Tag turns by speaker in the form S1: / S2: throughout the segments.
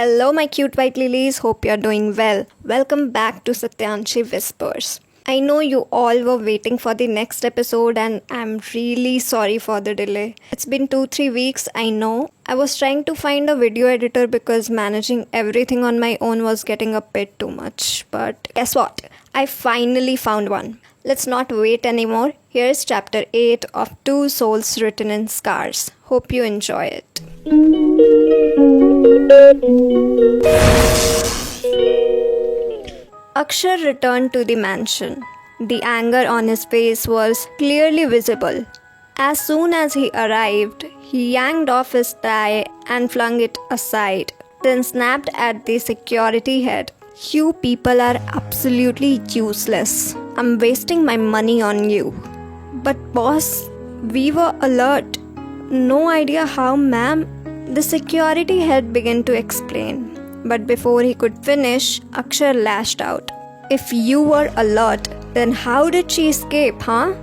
S1: Hello, my cute white lilies. Hope you're doing well. Welcome back to Satyanshi Whispers. I know you all were waiting for the next episode, and I'm really sorry for the delay. It's been 2-3 weeks, I know. I was trying to find a video editor because managing everything on my own was getting a bit too much. But guess what? I finally found one. Let's not wait anymore. Here's chapter 8 of Two Souls Written in Scars. Hope you enjoy it. Akshar returned to the mansion. The anger on his face was clearly visible. As soon as he arrived, he yanked off his tie and flung it aside, then snapped at the security head. You people are absolutely useless. I'm wasting my money on you. But boss, we were alert. No idea how, ma'am. The security head began to explain. But before he could finish, Akshar lashed out. If you were alert, then how did she escape, huh?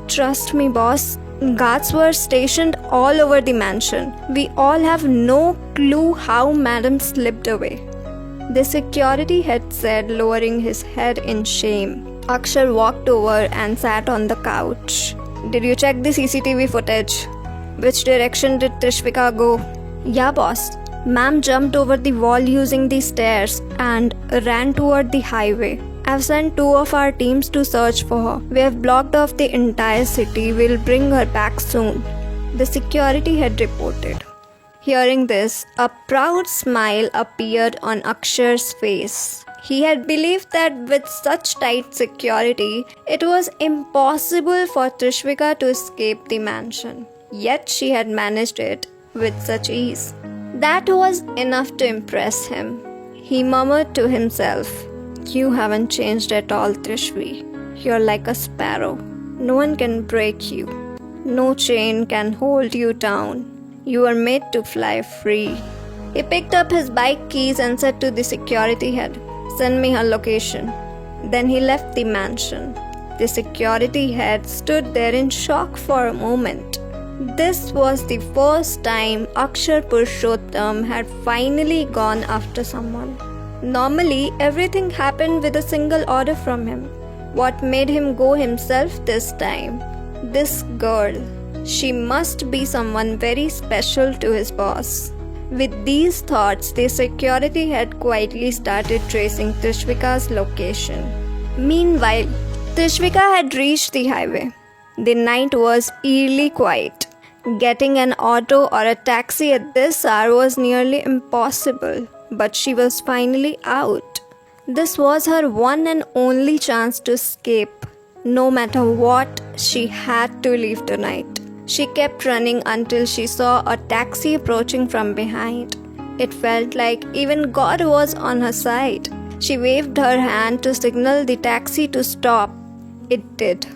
S1: Trust me, boss. Guards were stationed all over the mansion. We all have no clue how madam slipped away. The security head said, lowering his head in shame. Akshar walked over and sat on the couch. Did you check the CCTV footage? Which direction did Trishvika go? Yeah, boss. Ma'am jumped over the wall using the stairs and ran toward the highway. I've sent 2 of our teams to search for her. We have blocked off the entire city. We'll bring her back soon. The security head reported. Hearing this, a proud smile appeared on Akshar's face. He had believed that with such tight security, it was impossible for Trishvika to escape the mansion. Yet she had managed it with such ease. That was enough to impress him. He murmured to himself, You haven't changed at all, Trishvi. You're like a sparrow. No one can break you. No chain can hold you down. You are made to fly free. He picked up his bike keys and said to the security head, Send me her location. Then he left the mansion. The security head stood there in shock for a moment. This was the first time Akshar Purushottam had finally gone after someone. Normally, everything happened with a single order from him. What made him go himself this time? This girl. She must be someone very special to his boss. With these thoughts, the security head quietly started tracing Tishvika's location. Meanwhile, Tishvika had reached the highway. The night was eerily quiet. Getting an auto or a taxi at this hour was nearly impossible, but she was finally out. This was her one and only chance to escape. No matter what, she had to leave tonight. She kept running until she saw a taxi approaching from behind. It felt like even God was on her side. She waved her hand to signal the taxi to stop. It did.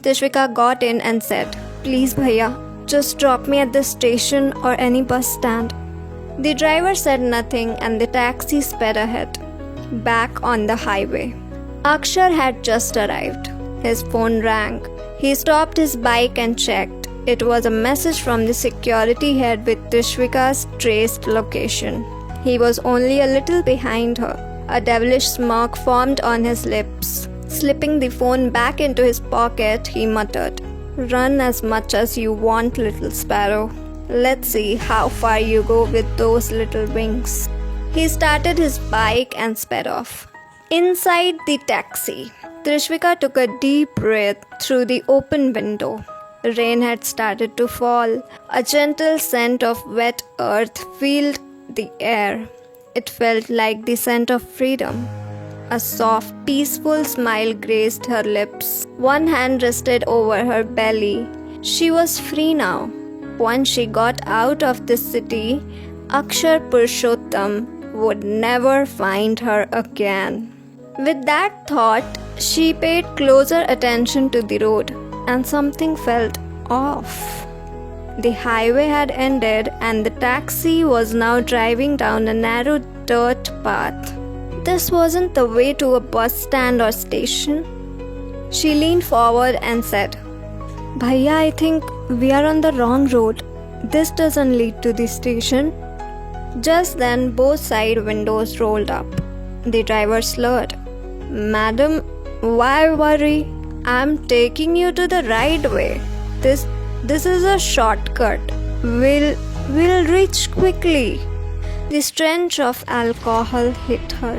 S1: Tishvika got in and said, Please, bhaiya, just drop me at the station or any bus stand. The driver said nothing and the taxi sped ahead. Back on the highway. Akshar had just arrived. His phone rang. He stopped his bike and checked. It was a message from the security head with Tishvika's traced location. He was only a little behind her. A devilish smirk formed on his lips. Slipping the phone back into his pocket, he muttered, Run as much as you want, little sparrow. Let's see how far you go with those little wings. He started his bike and sped off. Inside the taxi, Trishvika took a deep breath through the open window. Rain had started to fall. A gentle scent of wet earth filled the air. It felt like the scent of freedom. A soft, peaceful smile graced her lips. One hand rested over her belly. She was free now. Once she got out of this city, Akshar Purushottam would never find her again. With that thought, she paid closer attention to the road, and something felt off. The highway had ended, and the taxi was now driving down a narrow dirt path. This wasn't the way to a bus stand or station. She leaned forward and said, Bhaiya, I think we are on the wrong road. This doesn't lead to the station. Just then, both side windows rolled up. The driver slurred, "Madam, why worry? I'm taking you to the right way. This is a shortcut. We'll reach quickly." The stench of alcohol hit her.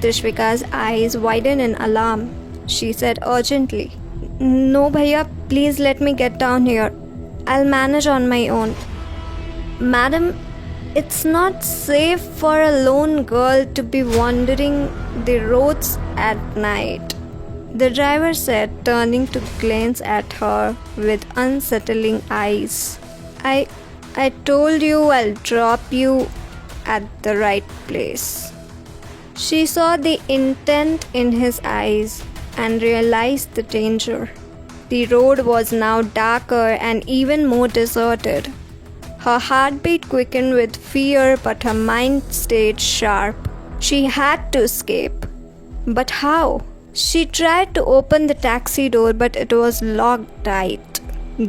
S1: Trishvika's eyes widened in alarm. She said urgently, "No, bhaiya, please let me get down here. I'll manage on my own." "Madam, it's not safe for a lone girl to be wandering the roads at night," the driver said, turning to glance at her with unsettling eyes. I told you I'll drop you at the right place." She saw the intent in his eyes and realized the danger. The road was now darker and even more deserted. Her heartbeat quickened with fear, but her mind stayed sharp. She had to escape. But how? She tried to open the taxi door, but it was locked tight.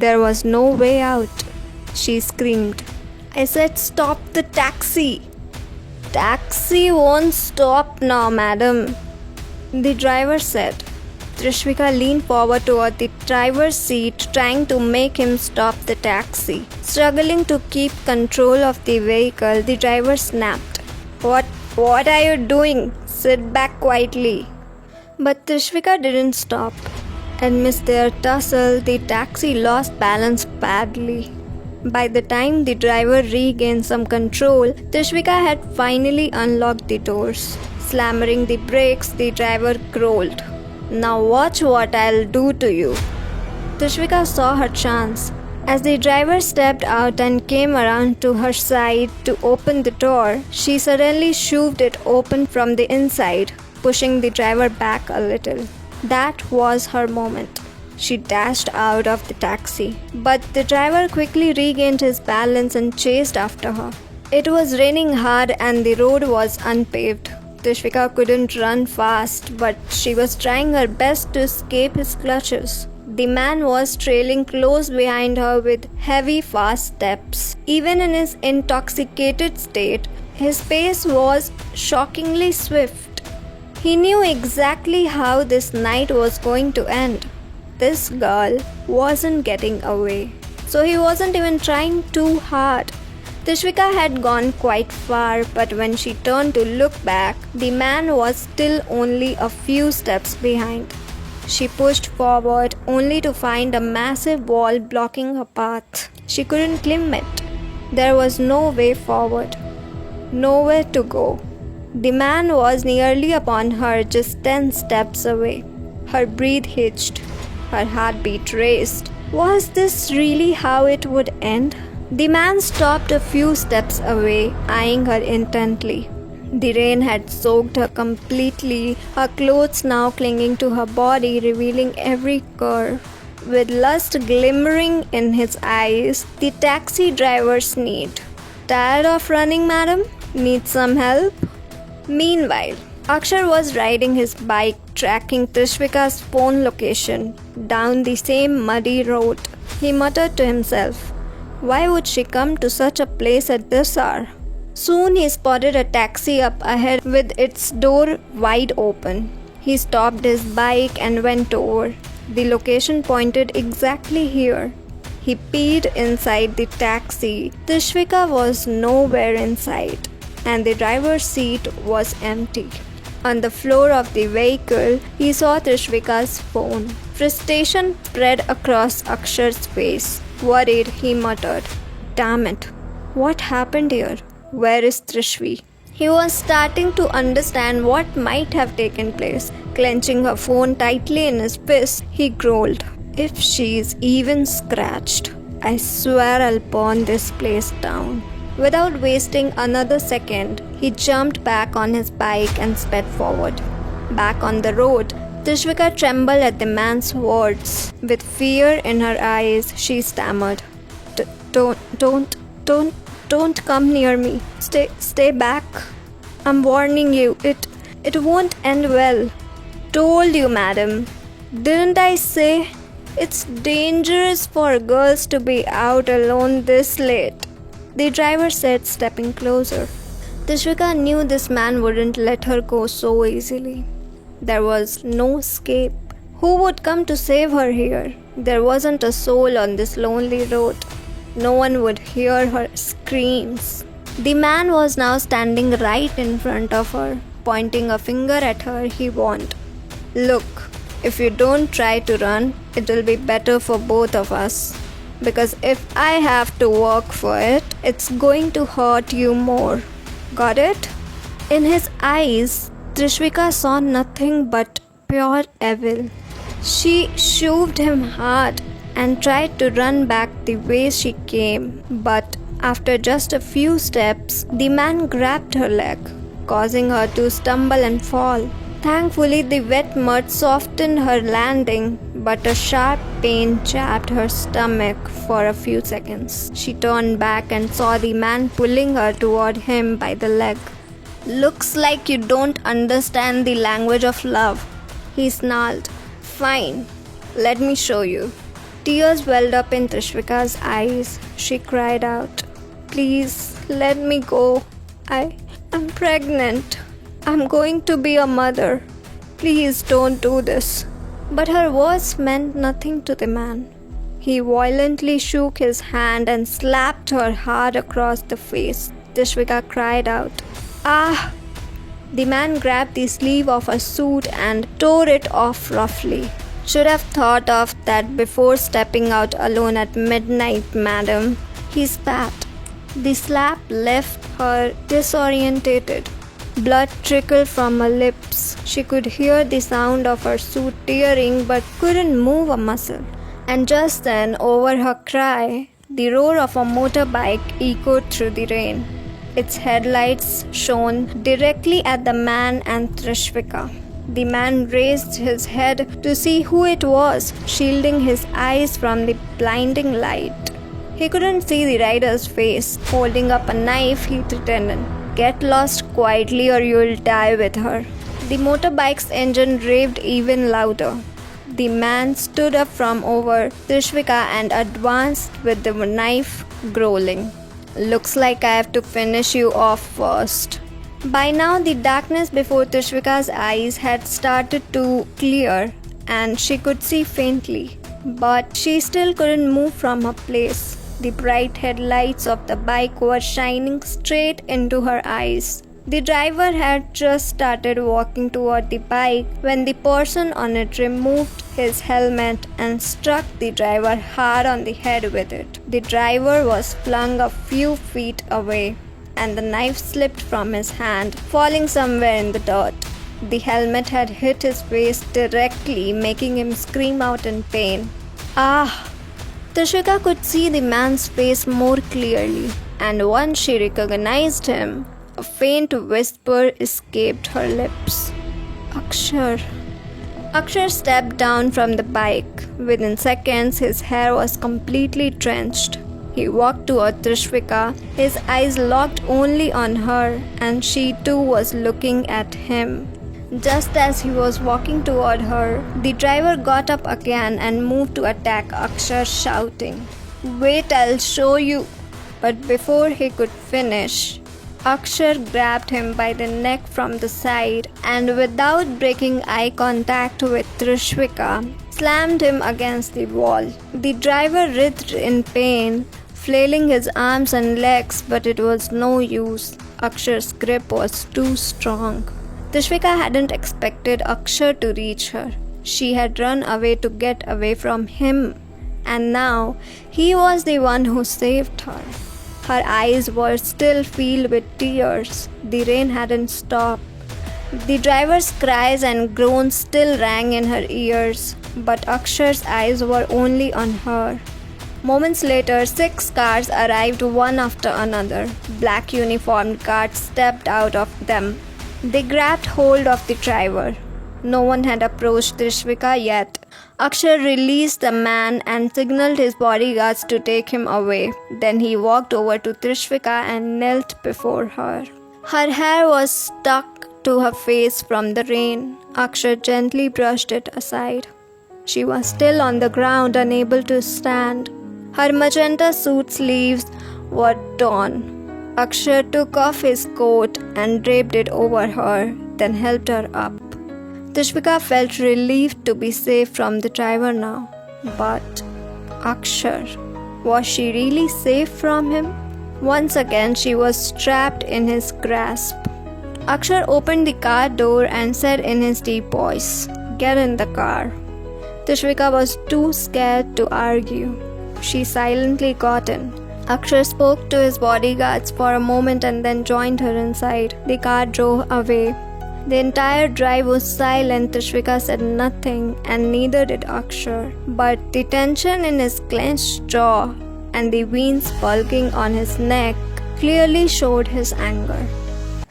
S1: There was no way out. She screamed, "I said stop the taxi!" "Taxi won't stop now, madam," the driver said. Trishvika leaned forward toward the driver's seat, trying to make him stop the taxi. Struggling to keep control of the vehicle, the driver snapped, What are you doing? Sit back quietly." But Tishvika didn't stop. Amidst their tussle, the taxi lost balance badly. By the time the driver regained some control, Tishvika had finally unlocked the doors. Slamming the brakes, the driver growled, "Now watch what I'll do to you." Tishvika saw her chance. As the driver stepped out and came around to her side to open the door, she suddenly shoved it open from the inside, pushing the driver back a little. That was her moment. She dashed out of the taxi, but the driver quickly regained his balance and chased after her. It was raining hard and the road was unpaved. Tishvika couldn't run fast, but she was trying her best to escape his clutches. The man was trailing close behind her with heavy, fast steps. Even in his intoxicated state, his pace was shockingly swift. He knew exactly how this night was going to end. This girl wasn't getting away, so he wasn't even trying too hard. Tishvika had gone quite far, but when she turned to look back, the man was still only a few steps behind. She pushed forward only to find a massive wall blocking her path. She couldn't climb it. There was no way forward, nowhere to go. The man was nearly upon her, just 10 steps away. Her breath hitched. Her heartbeat raced. Was this really how it would end? The man stopped a few steps away, eyeing her intently. The rain had soaked her completely, her clothes now clinging to her body, revealing every curve. With lust glimmering in his eyes, the taxi driver sneered. "Tired of running, madam? Need some help?" Meanwhile, Akshar was riding his bike, tracking Trishvika's phone location down the same muddy road. He muttered to himself, "Why would she come to such a place at this hour?" Soon he spotted a taxi up ahead with its door wide open. He stopped his bike and went over. The location pointed exactly here. He peered inside the taxi. Tishvika was nowhere in sight, and the driver's seat was empty. On the floor of the vehicle, he saw Trishvika's phone. Frustration spread across Akshar's face. Worried, he muttered, "Damn it, what happened here? Where is Trishvi?" He was starting to understand what might have taken place. Clenching her phone tightly in his fist, he growled, "If she's even scratched, I swear I'll burn this place down." Without wasting another second, he jumped back on his bike and sped forward. Back on the road, Tishvika trembled at the man's words. With fear in her eyes, she stammered, Don't come near me. Stay back. I'm warning you, it won't end well." "Told you, madam. Didn't I say? It's dangerous for girls to be out alone this late." the driver said, stepping closer. Tishvika knew this man wouldn't let her go so easily. There was no escape. Who would come to save her here? There wasn't a soul on this lonely road. No one would hear her screams. The man was now standing right in front of her, pointing a finger at her. He warned, "Look, if you don't try to run, it will be better for both of us. Because if I have to work for it, it's going to hurt you more. Got it?" In his eyes, Trishvika saw nothing but pure evil. She shoved him hard and tried to run back the way she came, but after just a few steps, the man grabbed her leg, causing her to stumble and fall. Thankfully, the wet mud softened her landing, but a sharp pain jabbed her stomach for a few seconds. She turned back and saw the man pulling her toward him by the leg. "Looks like you don't understand the language of love," he snarled. "Fine, let me show you." Tears welled up in Trishvika's eyes. She cried out, "Please, let me go. I'm pregnant. I'm going to be a mother. Please don't do this." But her words meant nothing to the man. He violently shook his hand and slapped her hard across the face. Tishvika cried out, "Ah!" The man grabbed the sleeve of her suit and tore it off roughly. "Should have thought of that before stepping out alone at midnight, madam," he spat. The slap left her disorientated. Blood trickled from her lips. She could hear the sound of her suit tearing but couldn't move a muscle. And just then, over her cry, the roar of a motorbike echoed through the rain. Its headlights shone directly at the man and Trishvika. The man raised his head to see who it was, shielding his eyes from the blinding light. He couldn't see the rider's face. Holding up a knife, he threatened, "Get lost quietly or you'll die with her." The motorbike's engine revved even louder. The man stood up from over Tishvika and advanced with the knife, growling, "Looks like I have to finish you off first." By now, the darkness before Tishvika's eyes had started to clear and she could see faintly, but she still couldn't move from her place. The bright headlights of the bike were shining straight into her eyes. The driver had just started walking toward the bike when the person on it removed his helmet and struck the driver hard on the head with it. The driver was flung a few feet away, and the knife slipped from his hand, falling somewhere in the dirt. The helmet had hit his face directly, making him scream out in pain. "Ah!" Tishvika could see the man's face more clearly, and once she recognized him, a faint whisper escaped her lips. "Akshar." Akshar stepped down from the bike. Within seconds, his hair was completely drenched. He walked toward Trishvika, his eyes locked only on her, and she too was looking at him. Just as he was walking toward her, the driver got up again and moved to attack Akshar, shouting, "Wait, I'll show you." But before he could finish, Akshar grabbed him by the neck from the side and, without breaking eye contact with Trishvika, slammed him against the wall. The driver writhed in pain, flailing his arms and legs, but it was no use. Akshar's grip was too strong. Tishvika hadn't expected Akshar to reach her. She had run away to get away from him, and now he was the one who saved her. Her eyes were still filled with tears. The rain hadn't stopped. The driver's cries and groans still rang in her ears, but Akshar's eyes were only on her. Moments later, 6 cars arrived one after another. Black uniformed guards stepped out of them. They grabbed hold of the driver. No one had approached Trishvika yet. Akshar released the man and signaled his bodyguards to take him away. Then he walked over to Trishvika and knelt before her. Her hair was stuck to her face from the rain. Akshar gently brushed it aside. She was still on the ground, unable to stand. Her magenta suit sleeves were torn. Akshar took off his coat and draped it over her, then helped her up. Tishvika felt relieved to be safe from the driver now. But Akshar, was she really safe from him? Once again, she was trapped in his grasp. Akshar opened the car door and said in his deep voice, "Get in the car." Tishvika was too scared to argue. She silently got in. Akshar spoke to his bodyguards for a moment and then joined her inside. The car drove away. The entire drive was silent. Trishvika said nothing, and neither did Akshar. But the tension in his clenched jaw and the veins bulging on his neck clearly showed his anger.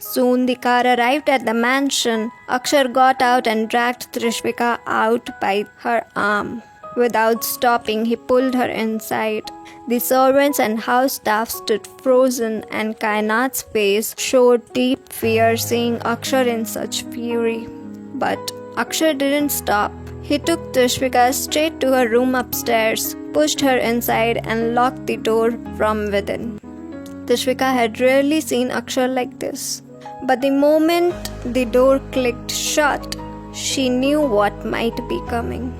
S1: Soon the car arrived at the mansion. Akshar got out and dragged Trishvika out by her arm. Without stopping, he pulled her inside. The servants and house staff stood frozen, and Kainat's face showed deep fear seeing Akshar in such fury. But Akshar didn't stop. He took Trishvika straight to her room upstairs, pushed her inside, and locked the door from within. Tishvika had rarely seen Akshar like this. But the moment the door clicked shut, she knew what might be coming.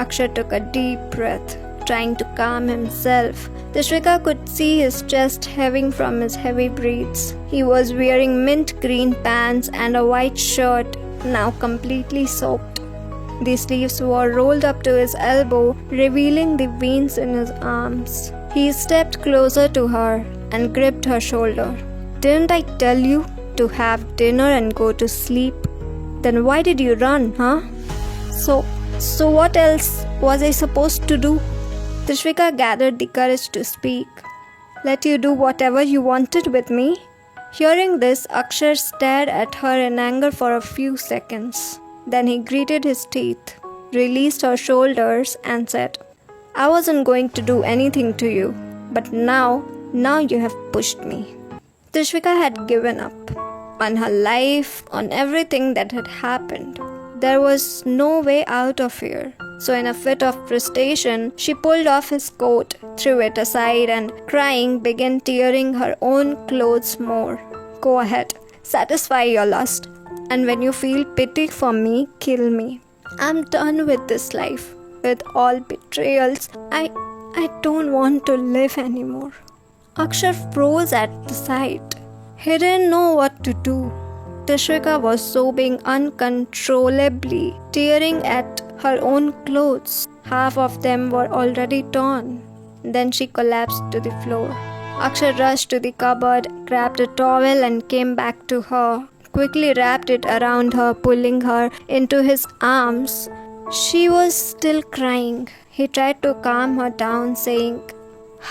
S1: Akshar took a deep breath, trying to calm himself. Tishvika could see his chest heaving from his heavy breaths. He was wearing mint green pants and a white shirt, now completely soaked. The sleeves were rolled up to his elbow, revealing the veins in his arms. He stepped closer to her and gripped her shoulder. "Didn't I tell you to have dinner and go to sleep? Then why did you run, huh? So what else was I supposed to do?" Tishvika gathered the courage to speak. "Let you do whatever you wanted with me?" Hearing this, Akshar stared at her in anger for a few seconds. Then he gritted his teeth, released her shoulders, and said, "I wasn't going to do anything to you, but now you have pushed me." Tishvika had given up on her life, on everything that had happened. There was no way out of here. So in a fit of frustration, she pulled off his coat, threw it aside, and crying began tearing her own clothes more. "Go ahead, satisfy your lust. And when you feel pity for me, kill me. I'm done with this life, with all betrayals. I don't want to live anymore." Akshar froze at the sight. He didn't know what to do. Tishvika was sobbing uncontrollably, tearing at her own clothes. Half of them were already torn. Then she collapsed to the floor. Akshar rushed to the cupboard, grabbed a towel and came back to her, quickly wrapped it around her, pulling her into his arms. She was still crying. He tried to calm her down, saying,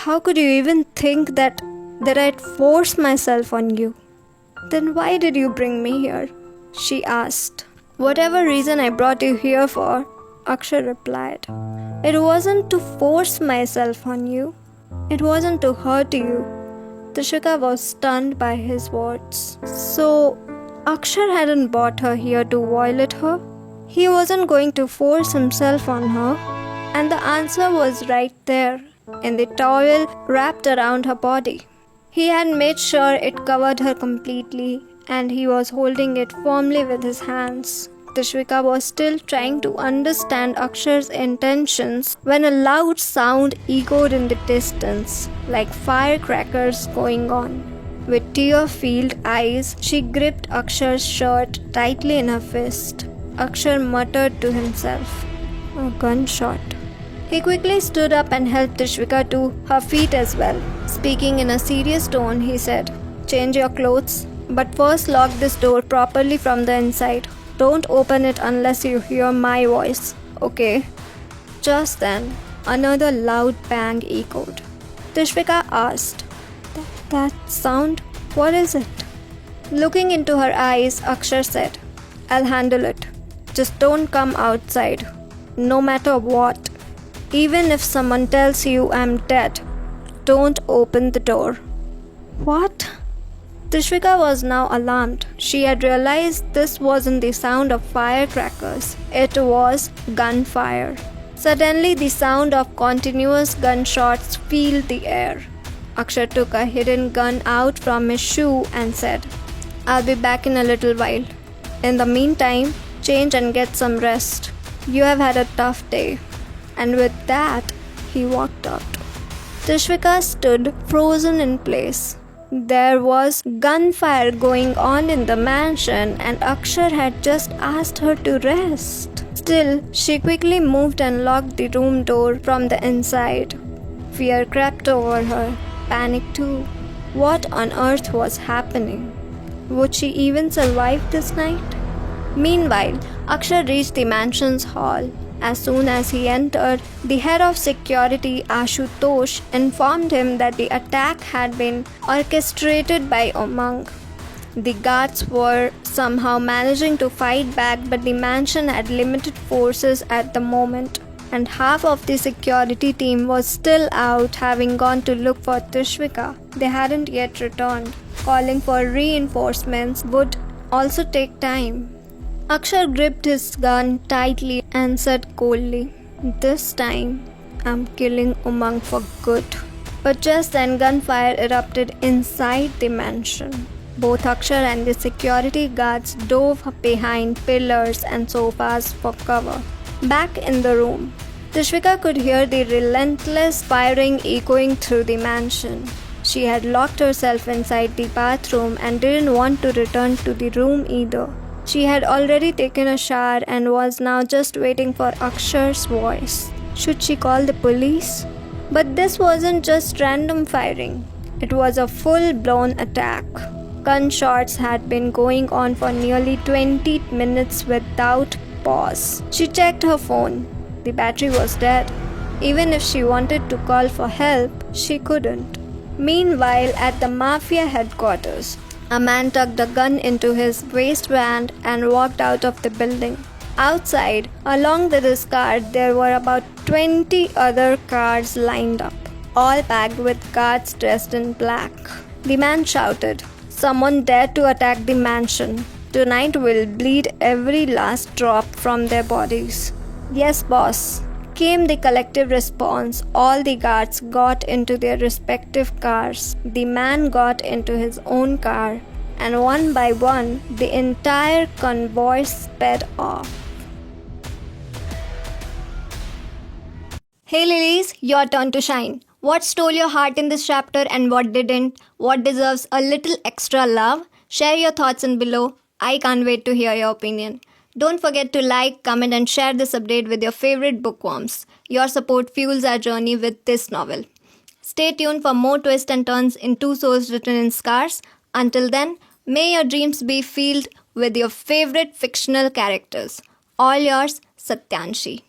S1: "How could you even think that I'd force myself on you?" "Then why did you bring me here?" she asked. "Whatever reason I brought you here for," Akshar replied. "It wasn't to force myself on you. It wasn't to hurt you." Tishvika was stunned by his words. So, Akshar hadn't brought her here to violate her? He wasn't going to force himself on her? And the answer was right there, in the towel wrapped around her body. He had made sure it covered her completely, and he was holding it firmly with his hands. Tishvika was still trying to understand Akshar's intentions when a loud sound echoed in the distance, like firecrackers going on. With tear-filled eyes, she gripped Akshar's shirt tightly in her fist. Akshar muttered to himself, "A gunshot." He quickly stood up and helped Trishvika to her feet as well. Speaking in a serious tone, he said, "Change your clothes, but first lock this door properly from the inside. Don't open it unless you hear my voice, okay?" Just then, another loud bang echoed. Trishvika asked, That sound? What is it?" Looking into her eyes, Akshar said, "I'll handle it. Just don't come outside, no matter what. Even if someone tells you I'm dead, don't open the door." "What?" Tishvika was now alarmed. She had realized this wasn't the sound of firecrackers. It was gunfire. Suddenly, the sound of continuous gunshots filled the air. Akshar took a hidden gun out from his shoe and said, "I'll be back in a little while. In the meantime, change and get some rest. You have had a tough day." And with that, he walked out. Tishvika stood frozen in place. There was gunfire going on in the mansion and Akshar had just asked her to rest. Still, she quickly moved and locked the room door from the inside. Fear crept over her, panic too. What on earth was happening? Would she even survive this night? Meanwhile, Akshar reached the mansion's hall. As soon as he entered, the head of security, Ashutosh, informed him that the attack had been orchestrated by Umang. The guards were somehow managing to fight back, but the mansion had limited forces at the moment, and half of the security team was still out, having gone to look for Tishvika. They hadn't yet returned. Calling for reinforcements would also take time. Akshar gripped his gun tightly and said coldly, "This time, I'm killing Umang for good." But just then gunfire erupted inside the mansion. Both Akshar and the security guards dove behind pillars and sofas for cover. Back in the room, Trishvika could hear the relentless firing echoing through the mansion. She had locked herself inside the bathroom and didn't want to return to the room either. She had already taken a shower and was now just waiting for Akshar's voice. Should she call the police? But this wasn't just random firing. It was a full-blown attack. Gunshots had been going on for nearly 20 minutes without pause. She checked her phone. The battery was dead. Even if she wanted to call for help, she couldn't. Meanwhile, at the Mafia headquarters, a man tucked a gun into his waistband and walked out of the building. Outside, along the discard, there were about 20 other cars lined up, all packed with guards dressed in black. The man shouted, "Someone dared to attack the mansion. Tonight we'll bleed every last drop from their bodies." "Yes, boss," came the collective response. All the guards got into their respective cars. The man got into his own car, and one by one, the entire convoy sped off. Hey lilies, your turn to shine. What stole your heart in this chapter and what didn't? What deserves a little extra love? Share your thoughts in below. I can't wait to hear your opinion. Don't forget to like, comment and share this update with your favorite bookworms. Your support fuels our journey with this novel. Stay tuned for more twists and turns in Two Souls Written in Scars. Until then, may your dreams be filled with your favorite fictional characters. All yours, Satyanshi.